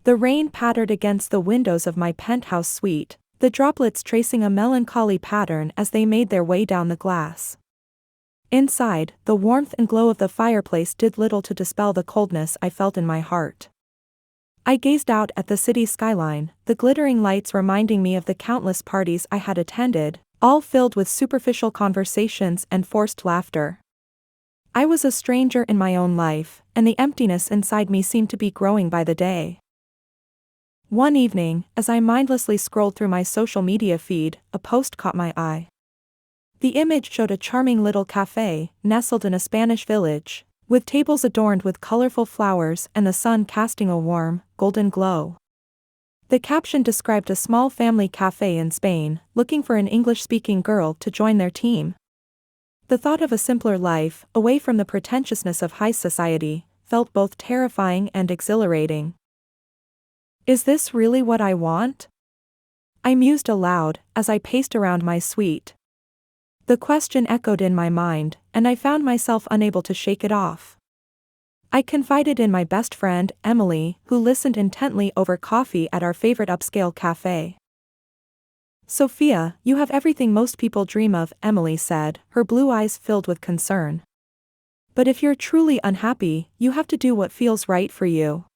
The rain pattered against the windows of my penthouse suite, the droplets tracing a melancholy pattern as they made their way down the glass. Inside, the warmth and glow of the fireplace did little to dispel the coldness I felt in my heart. I gazed out at the city skyline, the glittering lights reminding me of the countless parties I had attended, all filled with superficial conversations and forced laughter. I was a stranger in my own life, and the emptiness inside me seemed to be growing by the day. One evening, as I mindlessly scrolled through my social media feed, a post caught my eye. The image showed a charming little cafe, nestled in a Spanish village, with tables adorned with colorful flowers and the sun casting a warm, golden glow. The caption described a small family cafe in Spain, looking for an English-speaking girl to join their team. The thought of a simpler life, away from the pretentiousness of high society, felt both terrifying and exhilarating. Is this really what I want? I mused aloud, as I paced around my suite. The question echoed in my mind, and I found myself unable to shake it off. I confided in my best friend, Emily, who listened intently over coffee at our favorite upscale cafe. Sophia, you have everything most people dream of, Emily said, her blue eyes filled with concern. But if you're truly unhappy, you have to do what feels right for you.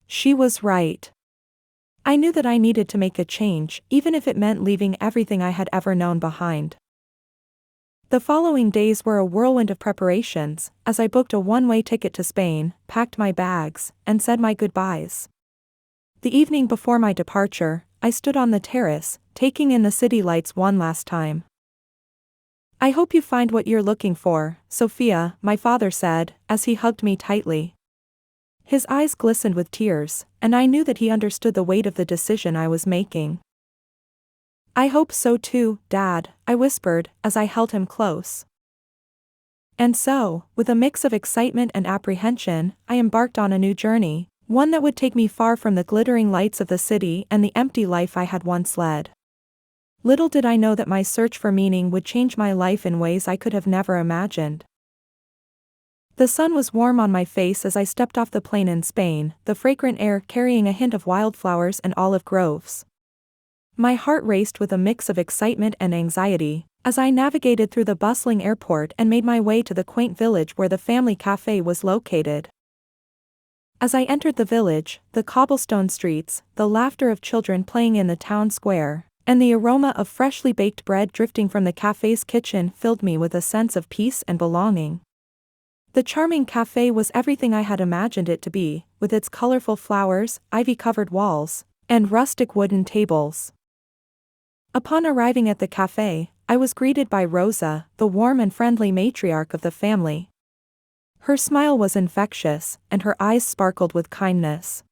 She was right. I knew that I needed to make a change, even if it meant leaving everything I had ever known behind. The following days were a whirlwind of preparations, as I booked a one-way ticket to Spain, packed my bags, and said my goodbyes. The evening before my departure, I stood on the terrace, taking in the city lights one last time. I hope you find what you're looking for, Sophia, my father said, as he hugged me tightly. His eyes glistened with tears, and I knew that he understood the weight of the decision I was making. I hope so too, Dad, I whispered, as I held him close. And so, with a mix of excitement and apprehension, I embarked on a new journey, one that would take me far from the glittering lights of the city and the empty life I had once led. Little did I know that my search for meaning would change my life in ways I could have never imagined. The sun was warm on my face as I stepped off the plane in Spain, the fragrant air carrying a hint of wildflowers and olive groves. My heart raced with a mix of excitement and anxiety, as I navigated through the bustling airport and made my way to the quaint village where the family cafe was located. As I entered the village, the cobblestone streets, the laughter of children playing in the town square, and the aroma of freshly baked bread drifting from the cafe's kitchen filled me with a sense of peace and belonging. The charming cafe was everything I had imagined it to be, with its colorful flowers, ivy-covered walls, and rustic wooden tables. Upon arriving at the cafe, I was greeted by Rosa, the warm and friendly matriarch of the family. Her smile was infectious, and her eyes sparkled with kindness.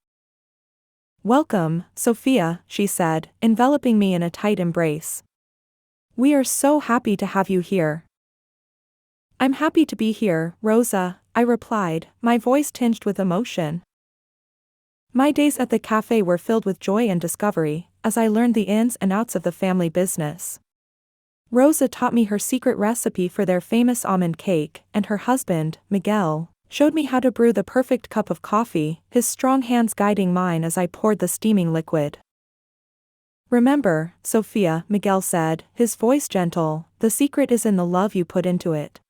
"Welcome, Sophia," she said, enveloping me in a tight embrace. "We are so happy to have you here." "I'm happy to be here, Rosa," I replied, my voice tinged with emotion. My days at the cafe were filled with joy and discovery, as I learned the ins and outs of the family business. Rosa taught me her secret recipe for their famous almond cake, and her husband, Miguel, showed me how to brew the perfect cup of coffee, his strong hands guiding mine as I poured the steaming liquid. "Remember, Sophia," Miguel said, his voice gentle, "the secret is in the love you put into it."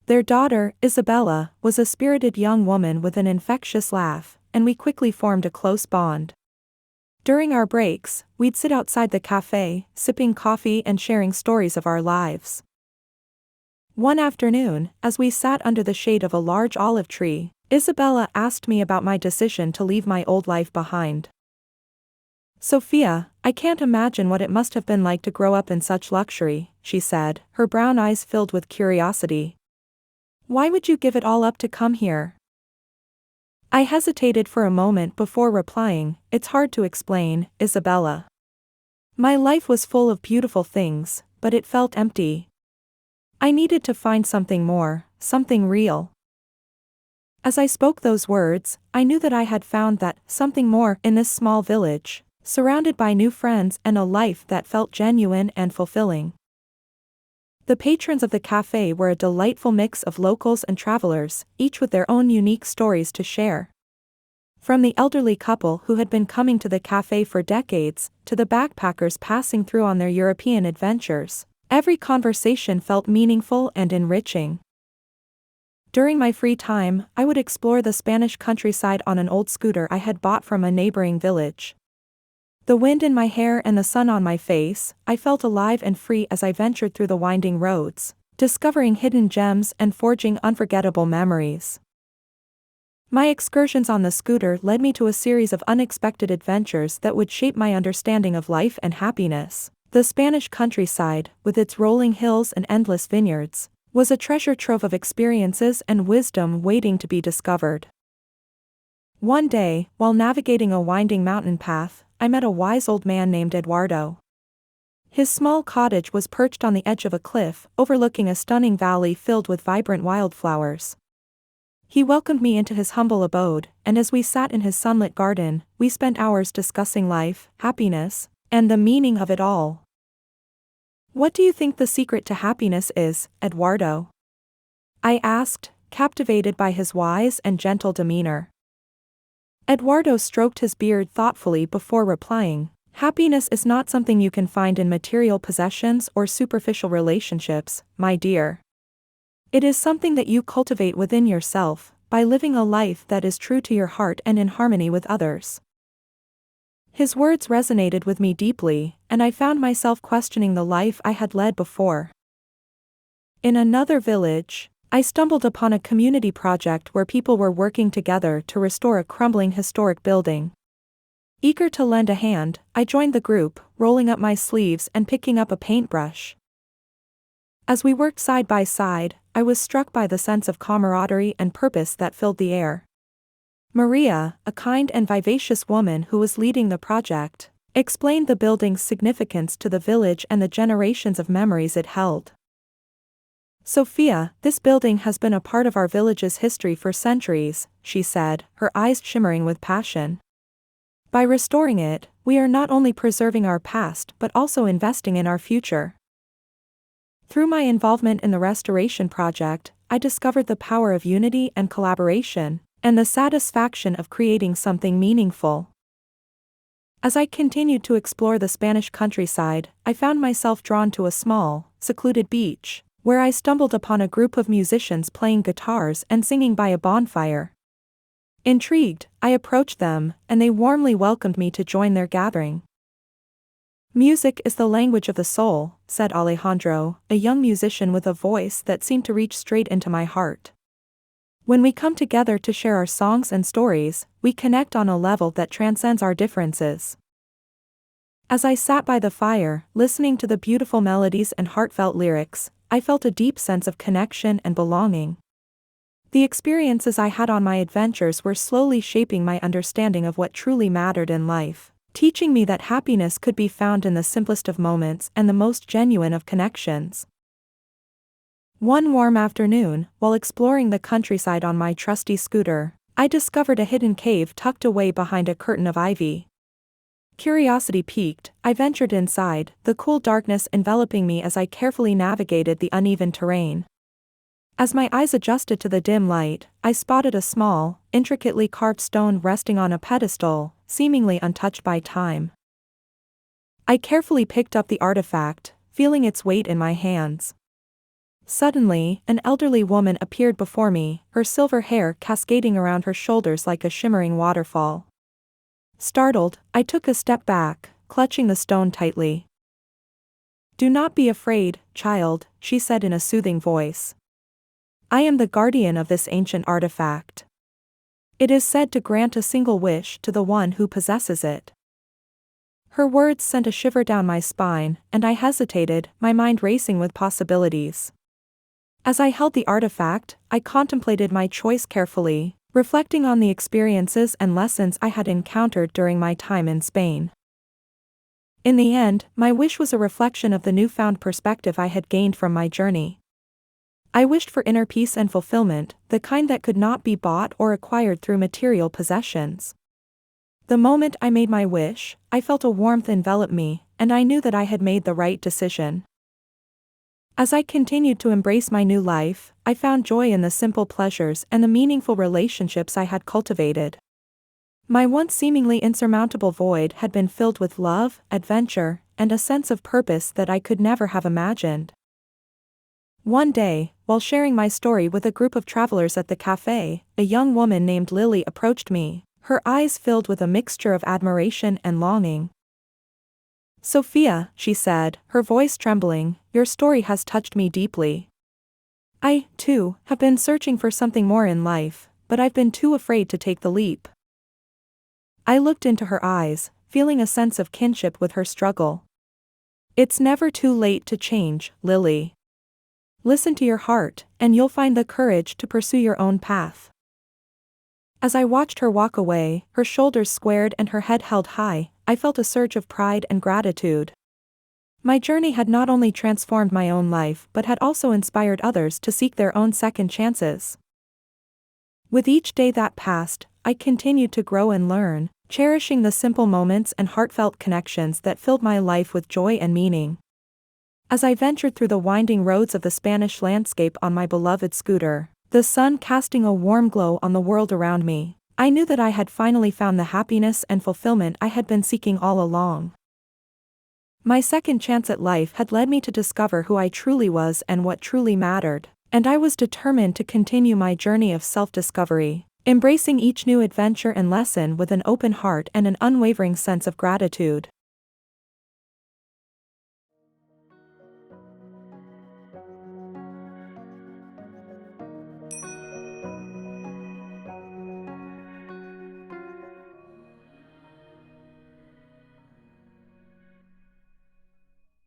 Their daughter, Isabella, was a spirited young woman with an infectious laugh, and we quickly formed a close bond. During our breaks, we'd sit outside the cafe, sipping coffee and sharing stories of our lives. One afternoon, as we sat under the shade of a large olive tree, Isabella asked me about my decision to leave my old life behind. "Sophia, I can't imagine what it must have been like to grow up in such luxury," she said, her brown eyes filled with curiosity. "Why would you give it all up to come here?" I hesitated for a moment before replying, "It's hard to explain, Isabella. My life was full of beautiful things, but it felt empty. I needed to find something more, something real." As I spoke those words, I knew that I had found that something more in this small village, surrounded by new friends and a life that felt genuine and fulfilling. The patrons of the cafe were a delightful mix of locals and travelers, each with their own unique stories to share. From the elderly couple who had been coming to the cafe for decades, to the backpackers passing through on their European adventures, every conversation felt meaningful and enriching. During my free time, I would explore the Spanish countryside on an old scooter I had bought from a neighboring village. The wind in my hair and the sun on my face, I felt alive and free as I ventured through the winding roads, discovering hidden gems and forging unforgettable memories. My excursions on the scooter led me to a series of unexpected adventures that would shape my understanding of life and happiness. The Spanish countryside, with its rolling hills and endless vineyards, was a treasure trove of experiences and wisdom waiting to be discovered. One day, while navigating a winding mountain path, I met a wise old man named Eduardo. His small cottage was perched on the edge of a cliff, overlooking a stunning valley filled with vibrant wildflowers. He welcomed me into his humble abode, and as we sat in his sunlit garden, we spent hours discussing life, happiness, and the meaning of it all. "What do you think the secret to happiness is, Eduardo?" I asked, captivated by his wise and gentle demeanor. Eduardo stroked his beard thoughtfully before replying, "Happiness is not something you can find in material possessions or superficial relationships, my dear. It is something that you cultivate within yourself, by living a life that is true to your heart and in harmony with others." His words resonated with me deeply, and I found myself questioning the life I had led before. In another village, I stumbled upon a community project where people were working together to restore a crumbling historic building. Eager to lend a hand, I joined the group, rolling up my sleeves and picking up a paintbrush. As we worked side by side, I was struck by the sense of camaraderie and purpose that filled the air. Maria, a kind and vivacious woman who was leading the project, explained the building's significance to the village and the generations of memories it held. "Sophia, this building has been a part of our village's history for centuries," she said, her eyes shimmering with passion. "By restoring it, we are not only preserving our past but also investing in our future." Through my involvement in the restoration project, I discovered the power of unity and collaboration, and the satisfaction of creating something meaningful. As I continued to explore the Spanish countryside, I found myself drawn to a small, secluded beach, where I stumbled upon a group of musicians playing guitars and singing by a bonfire. Intrigued, I approached them, and they warmly welcomed me to join their gathering. "Music is the language of the soul," said Alejandro, a young musician with a voice that seemed to reach straight into my heart. "When we come together to share our songs and stories, we connect on a level that transcends our differences." As I sat by the fire, listening to the beautiful melodies and heartfelt lyrics, I felt a deep sense of connection and belonging. The experiences I had on my adventures were slowly shaping my understanding of what truly mattered in life, teaching me that happiness could be found in the simplest of moments and the most genuine of connections. One warm afternoon, while exploring the countryside on my trusty scooter, I discovered a hidden cave tucked away behind a curtain of ivy. Curiosity piqued, I ventured inside, the cool darkness enveloping me as I carefully navigated the uneven terrain. As my eyes adjusted to the dim light, I spotted a small, intricately carved stone resting on a pedestal, seemingly untouched by time. I carefully picked up the artifact, feeling its weight in my hands. Suddenly, an elderly woman appeared before me, her silver hair cascading around her shoulders like a shimmering waterfall. Startled, I took a step back, clutching the stone tightly. "Do not be afraid, child," she said in a soothing voice. "I am the guardian of this ancient artifact. It is said to grant a single wish to the one who possesses it." Her words sent a shiver down my spine, and I hesitated, my mind racing with possibilities. As I held the artifact, I contemplated my choice carefully, reflecting on the experiences and lessons I had encountered during my time in Spain. In the end, my wish was a reflection of the newfound perspective I had gained from my journey. I wished for inner peace and fulfillment, the kind that could not be bought or acquired through material possessions. The moment I made my wish, I felt a warmth envelop me, and I knew that I had made the right decision. As I continued to embrace my new life, I found joy in the simple pleasures and the meaningful relationships I had cultivated. My once seemingly insurmountable void had been filled with love, adventure, and a sense of purpose that I could never have imagined. One day, while sharing my story with a group of travelers at the cafe, a young woman named Lily approached me, her eyes filled with a mixture of admiration and longing. "Sophia," she said, her voice trembling, "your story has touched me deeply. I, too, have been searching for something more in life, but I've been too afraid to take the leap." I looked into her eyes, feeling a sense of kinship with her struggle. "It's never too late to change, Lily. Listen to your heart, and you'll find the courage to pursue your own path." As I watched her walk away, her shoulders squared and her head held high, I felt a surge of pride and gratitude. My journey had not only transformed my own life but had also inspired others to seek their own second chances. With each day that passed, I continued to grow and learn, cherishing the simple moments and heartfelt connections that filled my life with joy and meaning. As I ventured through the winding roads of the Spanish landscape on my beloved scooter, the sun casting a warm glow on the world around me, I knew that I had finally found the happiness and fulfillment I had been seeking all along. My second chance at life had led me to discover who I truly was and what truly mattered, and I was determined to continue my journey of self-discovery, embracing each new adventure and lesson with an open heart and an unwavering sense of gratitude.